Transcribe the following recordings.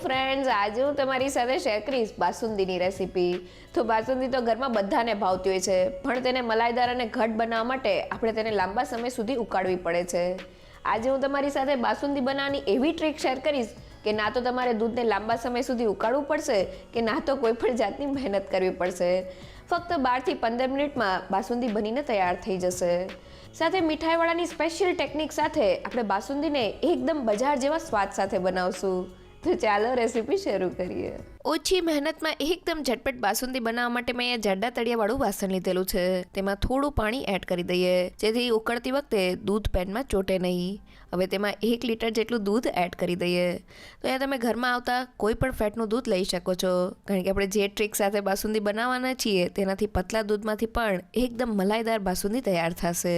Friends, આજે હું તમારી સાથે શેર કરીશ બાસુંદીની રેસીપી. તો બાસુંદી તો ઘરમાં બધાને ભાવતી હોય છે, પણ તેને મલાઈદાર અને ઘટ બનાવવા માટે આપણે તેને લાંબા સમય સુધી ઉકાળવી પડે છે. આજે હું તમારી સાથે બાસુંદી બનાવવાની એવી ટ્રીક શેર કરીશ કે ના તો તમારે દૂધને લાંબા સમય સુધી ઉકાળવું પડશે કે ના તો કોઈ પણ જાતની મહેનત કરવી પડશે. ફક્ત 12 થી 15 મિનિટમાં બાસુંદી બનીને તૈયાર થઈ જશે. સાથે મીઠાઈવાળાની સ્પેશિયલ ટેકનિક સાથે આપણે બાસુંદીને એકદમ બજાર જેવા સ્વાદ સાથે બનાવશું. તો ચાલો રેસીપી શરૂ કરીએ. ઓછી મહેનતમાં એકદમ ઝટપટ બાસુંદી બનાવવા માટે મેં અહીંયા જાડા તળિયાવાળું વાસણ લીધેલું છે. તેમાં થોડું પાણી એડ કરી દઈએ, જેથી ઉકળતી વખતે દૂધ પેનમાં ચોટે નહીં. હવે તેમાં 1 લીટર જેટલું દૂધ એડ કરી દઈએ. તો અહીંયા તમે ઘરમાં આવતા કોઈ પણ ફેટનું દૂધ લઈ શકો છો, કારણ કે આપણે જે ટ્રીક સાથે બાસુંદી બનાવવાના છીએ તેનાથી પતલા દૂધમાંથી પણ એકદમ મલાઈદાર બાસુંદી તૈયાર થશે.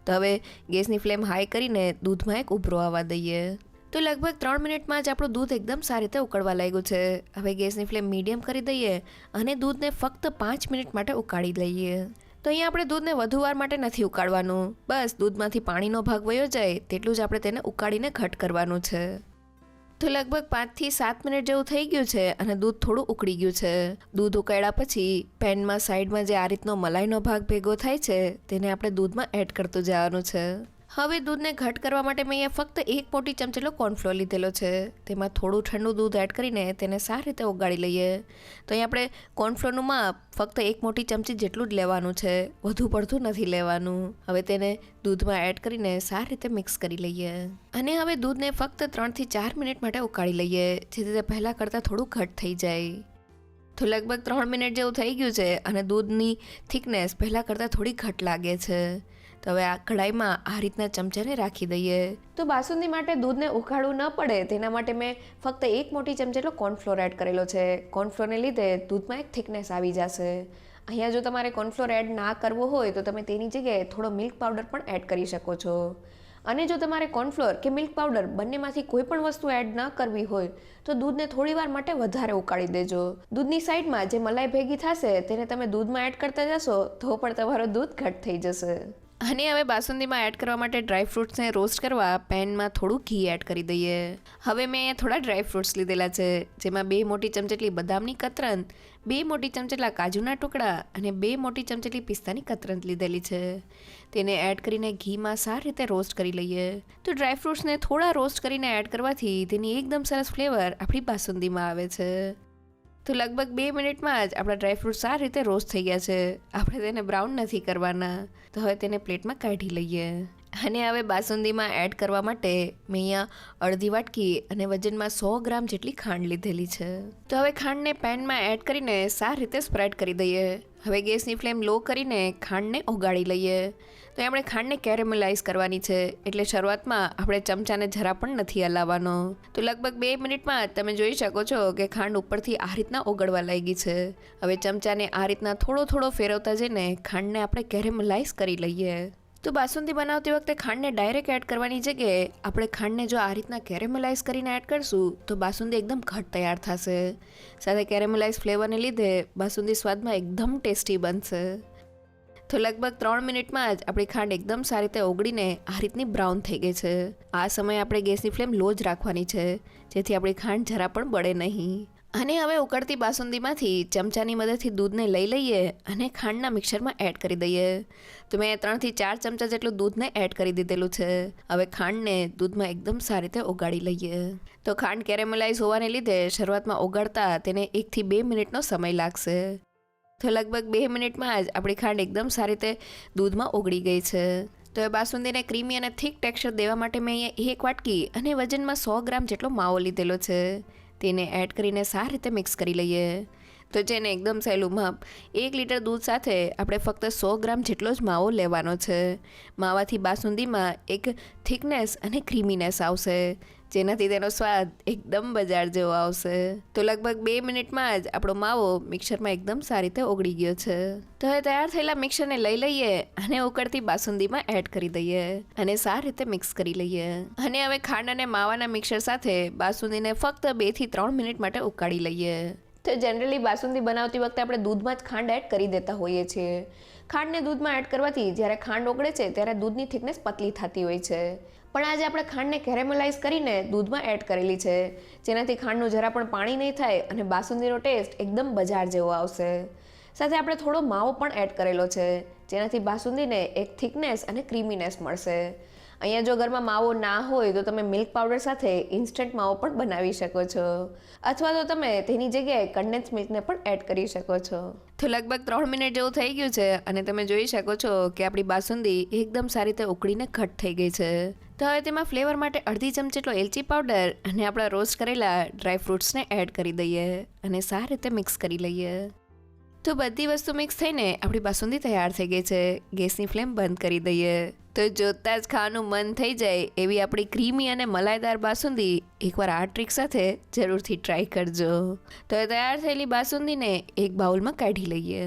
તો હવે ગેસની ફ્લેમ હાઈ કરીને દૂધમાં એક ઉભરો આવવા દઈએ. તો લગભગ 3 મિનિટમાં જ આપણું દૂધ એકદમ સારી રીતે ઉકળવા લાગ્યું છે. હવે ગેસની ફ્લેમ મીડિયમ કરી દઈએ અને દૂધને ફક્ત 5 મિનિટ માટે ઉકાળી લઈએ. તો અહીંયા આપણે દૂધને વધુ વાર માટે નથી ઉકાળવાનું, બસ દૂધમાંથી પાણીનો ભાગ વયો જાય તેટલું જ આપણે તેને ઉકાળીને ઘટ કરવાનું છે. તો લગભગ 5 થી 7 મિનિટ જેવું થઈ ગયું છે અને દૂધ થોડું ઉકળી ગયું છે. દૂધ ઉકળ્યા પછી પેનમાં સાઈડમાં જે આ રીતનો મલાઈનો ભાગ ભેગો થાય છે તેને આપણે દૂધમાં એડ કરતું જવાનું છે. હવે દૂધને ઘટ કરવા માટે મેં અહીંયા ફક્ત 1 મોટી ચમચી જેટલો કોર્નફ્લોર લીધેલો છે. તેમાં થોડું ઠંડુ દૂધ એડ કરીને તેને સારી રીતે ઓગાળી લઈએ. તો અહીં આપણે કોર્નફ્લોરનું માપ ફક્ત 1 મોટી ચમચી જેટલું જ લેવાનું છે, વધુ પડતું નથી લેવાનું. હવે તેને દૂધમાં એડ કરીને સારી રીતે મિક્સ કરી લઈએ અને હવે દૂધને ફક્ત 3 થી 4 મિનિટ માટે ઉકાળી લઈએ, જેથી તે પહેલાં કરતાં થોડું ઘટ થઈ જાય. તો લગભગ 3 મિનિટ જેવું થઈ ગયું છે અને દૂધની થિકનેસ પહેલાં કરતાં થોડી ઘટ લાગે છે. તો હવે આ કઢાઈમાં આ રીતના ચમચાને રાખી દઈએ. તો બાસુંદી માટે દૂધને ઉકાળવું ન પડે તેના માટે મેં ફક્ત 1 મોટી ચમચી જેટલો કોર્નફ્લોર એડ કરેલો છે. કોર્નફ્લોરને લીધે દૂધમાં એક થિકનેસ આવી જશે. અહીંયા જો તમારે કોર્નફ્લોર એડ ના કરવો હોય તો તમે તેની જગ્યાએ થોડો મિલ્ક પાવડર પણ એડ કરી શકો છો. અને જો તમારે કોર્નફ્લોર કે મિલ્ક પાવડર બંનેમાંથી કોઈ પણ વસ્તુ એડ ન કરવી હોય તો દૂધને થોડી વાર માટે વધારે ઉકાળી દેજો. દૂધની સાઈડમાં જે મલાઈ ભેગી થશે તેને તમે દૂધમાં એડ કરતા જશો તો પણ તમારો દૂધ ઘટ થઈ જશે. અને હવે બાસુંદીમાં એડ કરવા માટે ડ્રાયફ્રૂટ્સને રોસ્ટ કરવા પેનમાં થોડું ઘી એડ કરી દઈએ. હવે મેં અહીંયા થોડા ડ્રાયફ્રૂટ્સ લીધેલા છે, જેમાં 2 મોટી ચમચી જેટલી બદામની કતરન, 2 મોટી ચમચી જેટલા કાજુના ટુકડા અને 2 મોટી ચમચી જેટલી પિસ્તાની કતરન લીધેલી છે. તેને એડ કરીને ઘીમાં સારી રીતે રોસ્ટ કરી લઈએ. તો ડ્રાયફ્રૂટ્સને થોડા રોસ્ટ કરીને એડ કરવાથી તેની એકદમ સરસ ફ્લેવર આપણી બાસુંદીમાં આવે છે. તો લગભગ 2 મિનિટમાં જ આપણા ડ્રાયફ્રૂટ સારી રીતે રોસ્ટ થઈ ગયા છે. આપણે તેને બ્રાઉન નથી કરવાના. તો હવે તેને પ્લેટમાં કાઢી લઈએ. અને હવે બાસુંદીમાં એડ કરવા માટે મેં અહીંયા અડધી વાટકી અને વજનમાં 100 ગ્રામ જેટલી ખાંડ લીધેલી છે. તો હવે ખાંડને પેનમાં એડ કરીને સારી રીતે સ્પ્રેડ કરી દઈએ. હવે ગેસની ફ્લેમ લો કરીને ખાંડને ઓગાળી લઈએ. તો આપણે ખાંડને કેરેમલાઇઝ કરવાની છે, એટલે શરૂઆતમાં આપણે ચમચાને જરા પણ નથી હલાવવાનો. તો લગભગ 2 મિનિટમાં તમે જોઈ શકો છો કે ખાંડ ઉપરથી આ રીતના ઓગળવા લાગી છે. હવે ચમચાને આ રીતના થોડો ફેરવતા જઈને ખાંડને આપણે કેરેમલાઇઝ કરી લઈએ. તો બાસુંદી બનાવતી વખતે ખાંડને ડાયરેક્ટ એડ કરવાની જગ્યાએ આપણે ખાંડને જો આ રીતના કેરેમલાઇઝ કરીને એડ કરશું તો બાસુંદી એકદમ ઘટ તૈયાર થશે. સાથે કેરેમલાઇઝ ફ્લેવરને લીધે બાસુંદી સ્વાદમાં એકદમ ટેસ્ટી બનશે. તો લગભગ 3 મિનિટમાં જ આપણી ખાંડ એકદમ સારી રીતે ઓગળીને આ રીતની બ્રાઉન થઈ ગઈ છે. આ સમયે આપણે ગેસની ફ્લેમ લો જ રાખવાની છે, જેથી આપણી ખાંડ જરા પણ બળે નહીં. અને હવે ઉકળતી બાસુંદીમાંથી ચમચાની મદદથી દૂધને લઈ લઈએ અને ખાંડના મિક્સરમાં એડ કરી દઈએ. તો મેં 3 થી 4 ચમચા જેટલું દૂધને એડ કરી દીધેલું છે. હવે ખાંડને દૂધમાં એકદમ સારી રીતે ઓગાળી લઈએ. તો ખાંડ કેરેમલાઇઝ હોવાને લીધે શરૂઆતમાં ઓગાળતા તેને 1 થી 2 મિનિટનો સમય લાગશે. તો લગભગ 2 મિનિટમાં જ આપણી ખાંડ એકદમ સારી રીતે દૂધમાં ઓગળી ગઈ છે. તો એ બાસુંદીને ક્રીમી અને થીક ટેક્સચર દેવા માટે મેં અહીંયા 1 વાટકી અને વજનમાં 100 ગ્રામ જેટલો માવો લીધેલો છે. તેને એડ કરીને સારી રીતે મિક્સ કરી લઈએ. તો જેને એકદમ સહેલું માપ 1 લીટર દૂધ સાથે આપણે ફક્ત 100 ગ્રામ જેટલો જ માવો લેવાનો છે. માવાથી બાસુંદીમાં એક થિકનેસ અને ક્રીમીનેસ આવશે, જેનાથી તેનો સ્વાદ એકદમ બજાર જેવો આવશે. તો લગભગ 2 મિનિટમાં જ આપણો માવો મિક્સરમાં એકદમ સારી રીતે ઓગળી ગયો છે. તો હવે તૈયાર થયેલા મિક્સરને લઈ લઈએ અને ઉકળતી બાસુંદીમાં એડ કરી દઈએ અને સારી રીતે મિક્સ કરી લઈએ. અને હવે ખાંડ અને માવાના મિક્સર સાથે બાસુંદીને ફક્ત 2 થી 3 મિનિટ માટે ઉકાળી લઈએ. તો જનરલી બાસુંદી બનાવતી વખતે આપણે દૂધમાં જ ખાંડ એડ કરી દેતા હોઈએ છીએ. ખાંડને દૂધમાં એડ કરવાથી જ્યારે ખાંડ ઓગળે છે ત્યારે દૂધની થિકનેસ પતલી થતી હોય છે. પણ આજે આપણે ખાંડને કેરેમલાઇઝ કરીને દૂધમાં એડ કરેલી છે, જેનાથી ખાંડનું જરા પણ પાણી નહીં થાય અને બાસુંદીનો ટેસ્ટ એકદમ બજાર જેવો આવશે. સાથે આપણે થોડો માવો પણ એડ કરેલો છે, જેનાથી બાસુંદીને એક થિકનેસ અને ક્રીમીનેસ મળશે. અહીંયા જો ઘરમાં માવો ના હોય તો તમે મિલ્ક પાવડર સાથે ઇન્સ્ટન્ટ માવો પણ બનાવી શકો છો, અથવા તો તમે તેની જગ્યાએ કન્ડેન્સ મિલ્કને પણ એડ કરી શકો છો. તો લગભગ 3 મિનિટ જેવું થઈ ગયું છે અને તમે જોઈ શકો છો કે આપણી બાસુંદી એકદમ સારી રીતે ઉકળીને ઘટ થઈ ગઈ છે. તો હવે તેમાં ફ્લેવર માટે અડધી ચમચી જેટલો એલચી પાવડર અને આપણા રોસ્ટ કરેલા ડ્રાય ફ્રૂટ્સને એડ કરી દઈએ અને સારી રીતે મિક્સ કરી લઈએ. તો બધી વસ્તુ મિક્સ થઈને આપણી બાસુંદી તૈયાર થઈ ગઈ છે. ગેસની ફ્લેમ બંધ કરી દઈએ. તો જોતાં જ ખાવાનું મન થઈ જાય એવી આપણી ક્રીમી અને મલાઈદાર બાસુંદી એકવાર આ ટ્રીક સાથે જરૂરથી ટ્રાય કરજો. તો એ તૈયાર થયેલી બાસુંદીને એક બાઉલમાં કાઢી લઈએ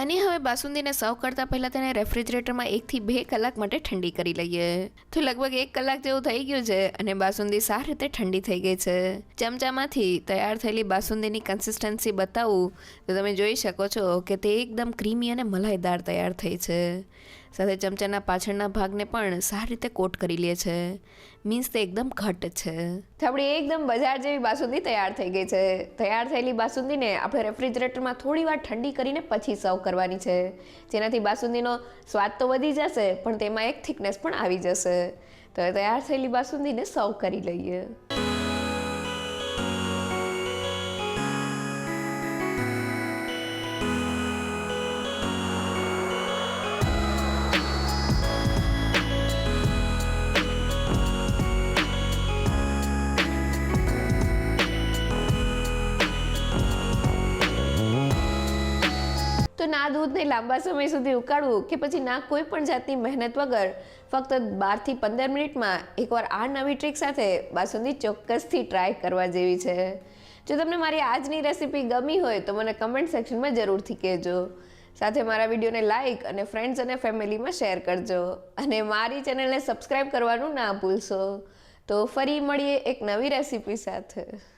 અને હવે બાસુંદીને સર્વ કરતાં પહેલાં તેને રેફ્રિજરેટરમાં 1 થી 2 કલાક માટે ઠંડી કરી લઈએ. તો લગભગ 1 કલાક જેવું થઈ ગયું છે અને બાસુંદી સારી રીતે ઠંડી થઈ ગઈ છે. ચમચામાંથી તૈયાર થયેલી બાસુંદીની કન્સિસ્ટન્સી બતાવું તો તમે જોઈ શકો છો કે તે એકદમ ક્રીમી અને મલાઈદાર તૈયાર થઈ છે. સાથે ચમચાના પાછળના ભાગને પણ સારી રીતે કોટ કરી લે છે, મીન્સ તે એકદમ ઘટ છે. તો આપણી એકદમ બજાર જેવી બાસુંદી તૈયાર થઈ ગઈ છે. તૈયાર થયેલી બાસુંદીને આપણે રેફ્રિજરેટરમાં થોડી વાર ઠંડી કરીને પછી સર્વ કરવાની છે, જેનાથી બાસુંદીનો સ્વાદ તો વધી જશે પણ તેમાં એક થિકનેસ પણ આવી જશે. તો તૈયાર થયેલી બાસુંદીને સર્વ કરી લઈએ. તો ના દૂધને લાંબા સમય સુધી ઉકાળવું કે પછી ના કોઈ પણ જાતની મહેનત વગર ફક્ત 12 થી 15 મિનિટમાં એકવાર આ નવી ટ્રીક સાથે બાસુંદી ચોક્કસથી ટ્રાય કરવા જેવી છે. જો તમને મારી આજની રેસીપી ગમી હોય તો મને કમેન્ટ સેક્શનમાં જરૂરથી કહેજો. સાથે મારા વિડીયોને લાઇક અને ફ્રેન્ડ્સ અને ફેમિલીમાં શેર કરજો અને મારી ચેનલને સબસ્ક્રાઈબ કરવાનું ના ભૂલશો. તો ફરી મળીએ એક નવી રેસીપી સાથે.